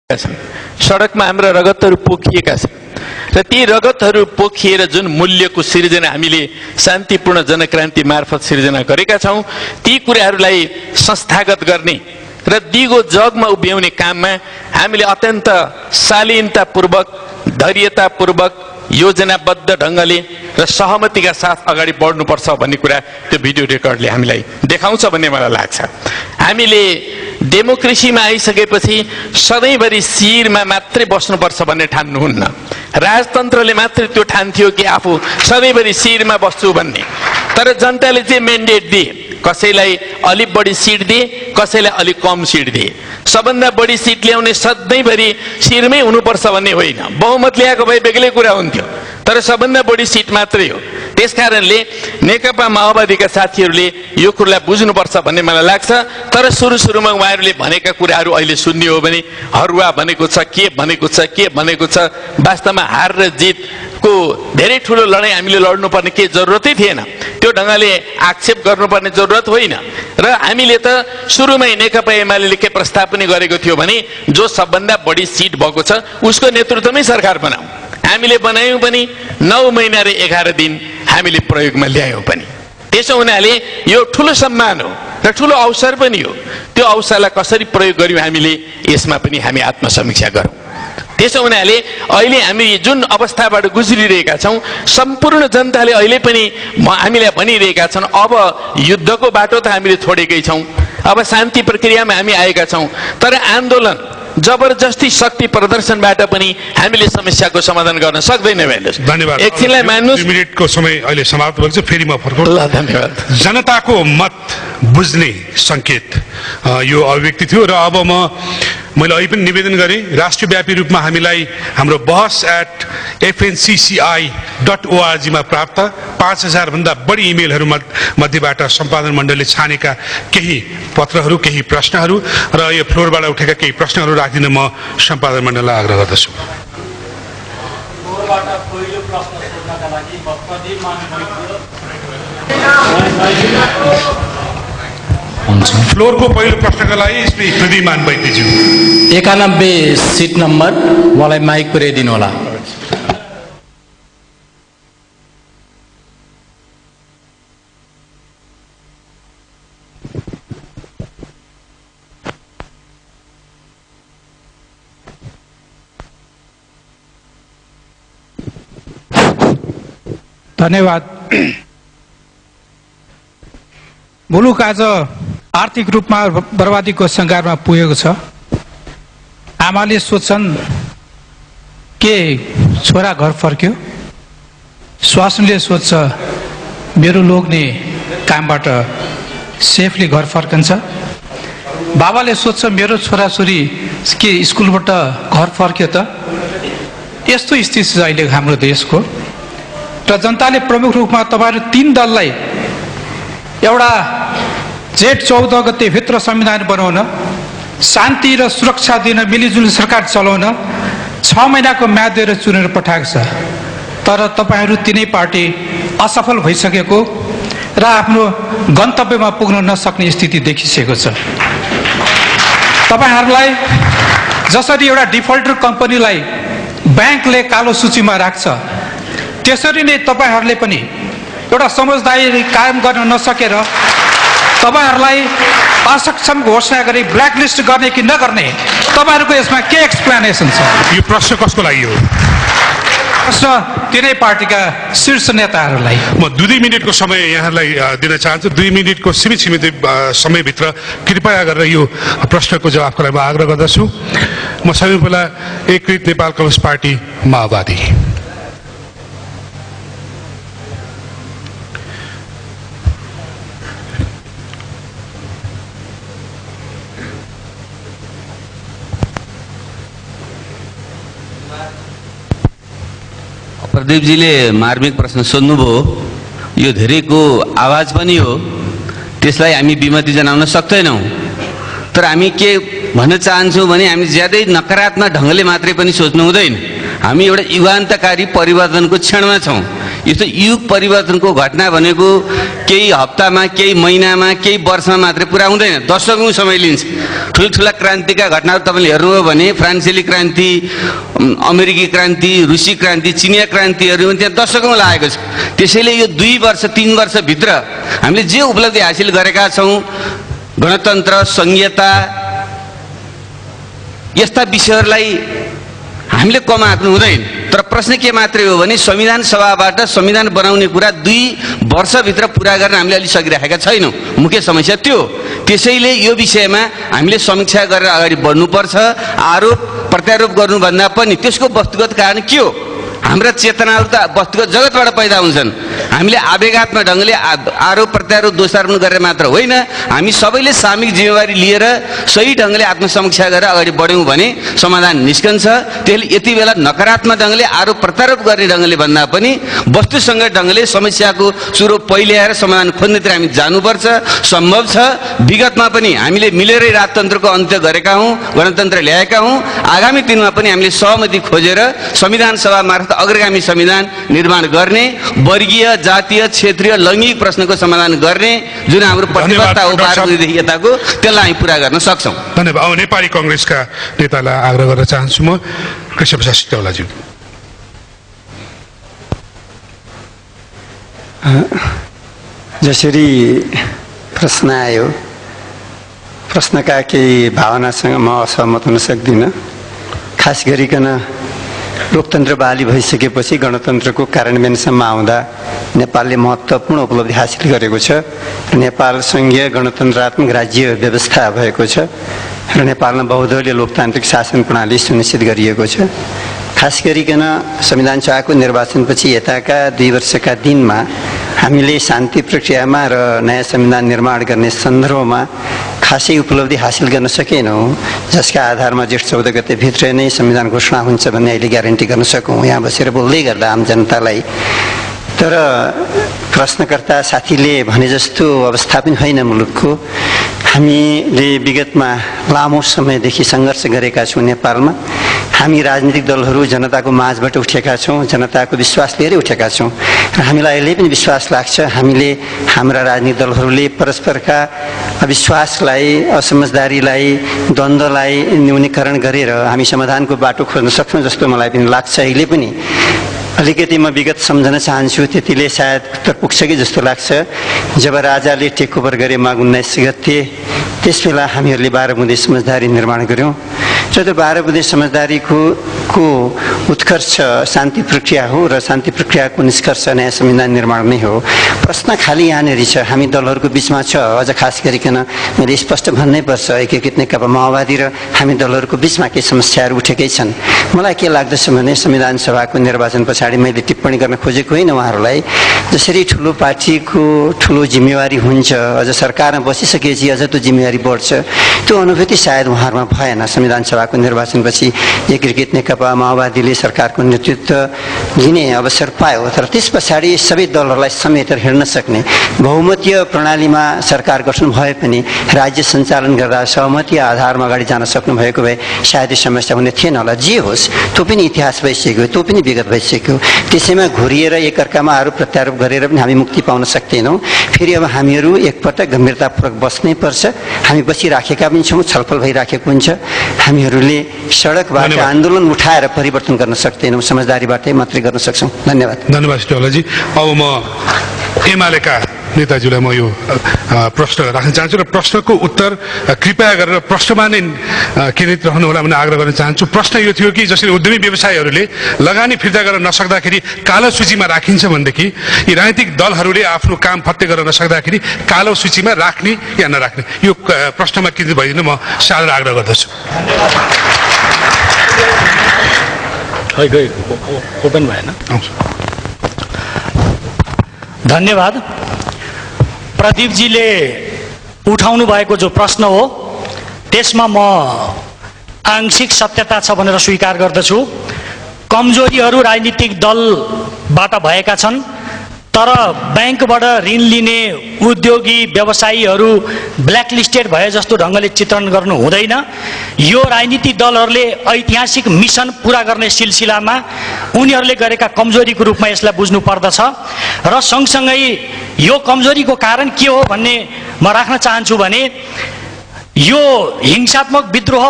छन्। सडकमा हाम्रा रगतहरू पोखिएका छन् र ती रगतहरू पोखिएर जुन मूल्यको सिर्जना हामीले शान्तिपूर्ण जनक्रान्ति मार्फत सिर्जना गरेका छौँ, ती कुराहरूलाई संस्थागत गर्ने र दिगो जगमा उभ्याउने काममा हामीले अत्यन्त शालीनतापूर्वक, धैर्यतापूर्वक, योजनाबद्ध ढङ्गले र सहमतिका साथ अगाडि बढ्नुपर्छ भन्ने कुरा त्यो भिडियो रेकर्डले हामीलाई देखाउँछ भन्ने मलाई लाग्छ। हामीले डेमोक्रेसीमा आइसकेपछि सधैँभरि शिरमा मात्रै बस्नुपर्छ भन्ने ठान्नुहुन्न। राजतन्त्रले मात्रै त्यो ठान्थ्यो कि आफू सधैँभरि शिरमा बस्छु भन्ने। तर जनताले चाहिँ मेन्डेट दिए, कसैलाई अलिक बढी सिट दिए, कसैलाई अलिक कम सिट दिए। सबभन्दा बढी सिट ल्याउने सधैँभरि शिरमै हुनुपर्छ भन्ने होइन, बहुमत ल्याएको भए बेग्लै कुरा हुन्थ्यो, तर सबभन्दा बढी सिट मात्रै हो। त्यसकारणले नेकपा माओवादीका साथीहरूले यो कुरालाई बुझ्नुपर्छ भन्ने मलाई लाग्छ। तर सुरुमा उहाँहरूले भनेका कुराहरू अहिले सुन्ने हो भने हरुवा भनेको छ, के भनेको छ, के भनेको छ, वास्तवमा हार र जितको धेरै ठुलो लडाइँ हामीले लड्नुपर्ने केही जरुरतै थिएन। त्यो ढङ्गले आक्षेप गर्नुपर्ने जरुरत होइन। र हामीले त सुरुमै नेकपा एमाले के प्रस्ताव पनि गरेको थियो भने जो सबभन्दा बढी सिट भएको छ उसको नेतृत्वमै सरकार बनाऊ। हामीले बनायौँ पनि, 9 महिना र 11 दिन हामीले प्रयोगमा ल्यायौँ पनि। त्यसो हुनाले यो ठुलो सम्मान हो र ठुलो अवसर पनि हो। त्यो अवसरलाई कसरी प्रयोग गर्यौँ हामीले, यसमा पनि हामी आत्मसमीक्षा गरौँ। त्यसो हुनाले अहिले हामी जुन अवस्थाबाट गुज्रिरहेका छौँ, सम्पूर्ण जनताले अहिले पनि हामीलाई भनिरहेका छन् अब युद्धको बाटो त हामीले छोडेकै छौँ, अब शान्ति प्रक्रियामा हामी आएका छौँ। तर आन्दोलन, जबरजस्ती शक्ति प्रदर्शनबाट पनि हामीले समस्याको समाधान गर्न सक्दैनौँ। धन्यवाद। एकछिनलाई मान्नुहोस्, 2 मिनेटको समय अहिले समाप्त भएको छ, फेरि म फर्काउँछु। ल, धन्यवाद। जनताको मत बुझ्ने संकेत यो अभिव्यक्ति थियो। र अब मैले अहिले पनि निवेदन गरेँ, राष्ट्रव्यापी रूपमा हामीलाई हाम्रो bahas@fncci.org मा प्राप्त 5000 भन्दा बढी इमेलहरू मध्येबाट सम्पादन मण्डलले छानेका केही पत्रहरू, केही प्रश्नहरू र यो फ्लोरबाट उठेका केही प्रश्नहरू राखिदिन म सम्पादन मण्डललाई आग्रह गर्दछु। फ्लोरको पहिलो प्रश्नका लागि प्रदीपमान वैद्यज्यू, 91 सिट नम्बर, उहाँलाई माइक पुर्याइदिनु होला। धन्यवाद। मुलुक आज आर्थिक रूपमा बर्बादीको सङ्घारमा पुगेको छ। आमाले सोच्छन् के छोरा घर फर्क्यो, स्वास्नीले सोध्छ मेरो लोग्ने कामबाट सेफली घर फर्कन्छ, बाबाले सोध्छ मेरो छोराछोरी के स्कुलबाट घर फर्क्यो त। यस्तो स्थिति छ अहिले हाम्रो देशको। र जनताले प्रमुख रूपमा तपाईँहरू 3 दललाई एउटा जेठ 14 गते भित्र संविधान बनाउन, शान्ति र सुरक्षा दिन मिलिजुली सरकार चलाउन 6 महिनाको म्याद दिएर चुनेर पठाएको छ। तर तपाईँहरू तीनै पार्टी असफल भइसकेको र आफ्नो गन्तव्यमा पुग्न नसक्ने स्थिति देखिसकेको छ। तपाईँहरूलाई जसरी एउटा डिफल्टर कम्पनीलाई ब्याङ्कले कालो सूचीमा राख्छ, त्यसरी नै तपाईँहरूले पनि एउटा समझदारी कायम गर्न नसकेर तपाईहरुलाई असक्षम घोषणा गरी ब्ल्याकलिस्ट गर्ने कि नगर्ने, तपाईहरुको यसमा के एक्सप्लेनेसन छ? यो प्रश्न कसको लागि हो? प्रश्न तिनै पार्टीका शीर्ष नेताहरूलाई। म 2 मिनेटको समय यहाँलाई दिन चाहन्छु। 2 मिनेटको सीमित समयभित्र कृपया गरेर यो प्रश्नको जवाफको लागि म आग्रह गर्दछु। म सबैभन्दा पहिला एकीकृत नेपाल कम्युनिस्ट पार्टी माओवादी। प्रदीपजीले मार्मिक प्रश्न सोध्नुभयो। यो धेरैको आवाज पनि हो, त्यसलाई हामी विमति जनाउन सक्दैनौँ। तर हामी के भन्न चाहन्छौँ भने हामी ज्यादै नकारात्मक ढङ्गले मात्रै पनि सोच्नु हुँदैन। हामी एउटा युगान्तकारी परिवर्तनको क्षणमा छौँ। यस्तो युग परिवर्तनको घटना भनेको केही हप्तामा, केही महिनामा, केही वर्षमा मात्रै पुरा हुँदैन, दशकौँ समय लिन्छ। ठुल्ठुला क्रान्तिका घटनाहरू तपाईँले हेर्नुभयो भने फ्रान्सेली क्रान्ति, अमेरिकी क्रान्ति, रुसी क्रान्ति, चिनिया क्रान्तिहरू त्यहाँ दशकौँ लागेको छ। त्यसैले यो 2 वर्ष 3 वर्षभित्र हामीले जे उपलब्धि हासिल गरेका छौँ, गणतन्त्र, संघीयता, यस्ता विषयहरूलाई हामीले कमाक्नु हुँदैन। तर प्रश्न के मात्रै हो भने संविधान सभाबाट संविधान बनाउने कुरा 2 वर्षभित्र पुरा गर्न हामीले अलि सकिराखेका छैनौँ। मुख्य समस्या त्यो। त्यसैले यो विषयमा हामीले समीक्षा गरेर अगाडि बढ्नुपर्छ। आरोप प्रत्यारोप गर्नुभन्दा पनि त्यसको वस्तुगत कारण के हो? हाम्रा चेतनाहरू त वस्तुगत जगतबाट पैदा हुन्छन्। हामीले आवेगात्मक ढङ्गले आरोप प्रत्यारोप दोषारोपण गरेर मात्र होइन, हामी सबैले सामूहिक जिम्मेवारी लिएर सही ढङ्गले आत्मसमीक्षा गरेर अगाडि बढ्यौँ भने समाधान निस्कन्छ। त्यसले यति बेला नकारात्मक ढङ्गले आरोप प्रत्यारोप गर्ने ढङ्गले भन्दा पनि वस्तुसङ्गत ढङ्गले समस्याको चुरो पहिल्याएर समाधान खोज्नेतिर हामी जानुपर्छ। सम्भव छ, विगतमा पनि हामीले मिलेरै राजतन्त्रको अन्त्य गरेका हौँ, गणतन्त्र ल्याएका हौँ। आगामी दिनमा पनि हामीले सहमति खोजेर संविधान सभा मार्फत अग्रगामी संविधान निर्माण गर्ने, वर्गीय, जातीय, क्षेत्रीय, लैङ्गिक प्रश्नको समाधान गर्ने जुन हाम्रो प्रतिबद्धता हो बारदेखि यताको, त्यसलाई हामी पुरा गर्न सक्छौँ। धन्यवाद। अब नेपाली कङ्ग्रेसका नेतालाई आग्रह गर्न चाहन्छु म, कृष्णप्रसाद सिटौलाज्यू। जसरी प्रश्न आयो, प्रश्नका केही भावनासँग म असहमत हुन सक्दिनँ। खास गरिकन लोकतन्त्र बहाली भइसकेपछि गणतन्त्रको कार्यान्वयनसम्म आउँदा नेपालले महत्त्वपूर्ण उपलब्धि हासिल गरेको छ। नेपाल सङ्घीय गणतन्त्रात्मक राज्य व्यवस्था भएको छ र नेपालमा बहुदलीय लोकतान्त्रिक शासन प्रणाली सुनिश्चित गरिएको छ। खास गरिकन संविधान सभाको निर्वाचनपछि यताका 2 वर्षका दिनमा हामीले शान्ति प्रक्रियामा र नयाँ संविधान निर्माण गर्ने सन्दर्भमा खासै उपलब्धि हासिल गर्न सकेनौँ, जसका आधारमा जेठ 14 गते भित्र नै संविधान घोषणा हुन्छ भन्ने अहिले ग्यारेन्टी गर्न सकौँ यहाँ बसेर बोल्दै गर्दा आम जनतालाई। तर प्रश्नकर्ता साथीले भने जस्तो अवस्था पनि होइन मुलुकको। हामीले विगतमा लामो समयदेखि सङ्घर्ष गरेका छौँ नेपालमा। हामी राजनीतिक दलहरू जनताको माझबाट उठेका छौँ, जनताको विश्वास लिएरै उठेका छौँ र हामीलाई अहिले पनि विश्वास लाग्छ हामीले हाम्रा राजनीतिक दलहरूले परस्परका अविश्वासलाई, असमझदारीलाई, द्वन्द्वलाई न्यूनीकरण गरेर हामी समाधानको बाटो खोज्न सक्छौँ जस्तो मलाई पनि लाग्छ। अहिले पनि अलिकति म विगत सम्झन चाहन्छु, त्यतिले सायद उत्तर पुग्छ कि जस्तो लाग्छ। जब राजाले टेक ओभर गरे माघ 19 गते, त्यसबेला हामीहरूले 12 बुँदे समझदारी निर्माण गऱ्यौँ र त्यो 12 बुँदे समझदारीको उत्कर्ष शान्ति प्रक्रिया हो र शान्ति प्रक्रियाको निष्कर्ष नयाँ संविधान निर्माण नै हो। प्रश्न खालि यहाँनिर छ, हामी दलहरूको बिचमा छ। अझ खास गरिकन मैले स्पष्ट भन्नै पर्छ, एकीकृत नेकपा माओवादी र हामी दलहरूको बिचमा केही समस्याहरू उठेकै छन्। मलाई के लाग्दछ भने संविधान सभाको निर्वाचन पछाडि मैले टिप्पणी गर्न खोजेको होइन उहाँहरूलाई। जसरी ठुलो पार्टीको ठुलो जिम्मेवारी हुन्छ, अझ सरकारमा बसिसकेपछि अझ त्यो जिम्मेवारी बढ्छ, त्यो अनुभूति सायद उहाँहरूमा भएन। संविधान सभाको निर्वाचनपछि एकीकृत नेकपा माओवादीले सरकारको नेतृत्व लिने अवसर पायो, तर त्यस पछाडि सबै दलहरूलाई समेटेर हिँड्न सक्ने बहुमतीय प्रणालीमा सरकार गठन भए पनि राज्य सञ्चालन गर्दा सहमति आधारमा अगाडि जान सक्नु भएको भए सायद यो समस्या हुने थिएन होला। जे होस्, त्यो पनि इतिहास भइसक्यो, त्यो पनि विगत भइसक्यो। त्यसैमा घुरिएर एकअर्कामा आरोप प्रत्यारोप गरेर पनि हामी मुक्ति पाउन सक्दैनौँ। फेरि अब हामीहरू एकपटक गम्भीरतापूर्वक बस्नै पर्छ। हामी बसिराखेका पनि छौँ, छलफल भइराखेको हुन्छ। हामीहरूले सडकबाट आन्दोलन उठाएर परिवर्तन गर्न सक्दैनौँ, समझदारीबाटै मात्रै गर्न सक्छौँ। धन्यवाद। धन्यवाद सिटौलाजी। अब म एमालेका नेताजीलाई म यो प्रश्न राख्न चाहन्छु र प्रश्नको उत्तर कृपया गरेर प्रश्नमा नै केन्द्रित रहनुहोला भन्ने आग्रह गर्न चाहन्छु। प्रश्न यो थियो कि जसरी उद्यमी व्यवसायीहरूले लगानी फिर्ता गर्न नसक्दाखेरि कालो सूचीमा राखिन्छ भनेदेखि यी राजनीतिक दलहरूले आफ्नो काम फत्ते गर्न नसक्दाखेरि कालो सूचीमा राख्ने या नराख्ने, यो प्रश्नमा केन्द्रित भइदिनु म सादर आग्रह गर्दछु। ओपन भएन। धन्यवाद। प्रदीपजीले उठाउनु भएको जो प्रश्न हो त्यसमा म आंशिक सत्यता छ भनेर स्वीकार गर्दछु। कमजोरीहरू राजनीतिक दलबाट भएका छन्, तर ब्याङ्कबाट ऋण लिने उद्योगी व्यवसायीहरू ब्ल्याकलिस्टेड भए जस्तो ढङ्गले चित्रण गर्नु हुँदैन। यो राजनीतिक दलहरूले ऐतिहासिक मिसन पुरा गर्ने सिलसिलामा उनीहरूले गरेका कमजोरीको रूपमा यसलाई बुझ्नु पर्दछ र सँगसँगै यो कमजोरीको कारण के हो भन्ने म राख्न चाहन्छु भने यो हिंसात्मक विद्रोह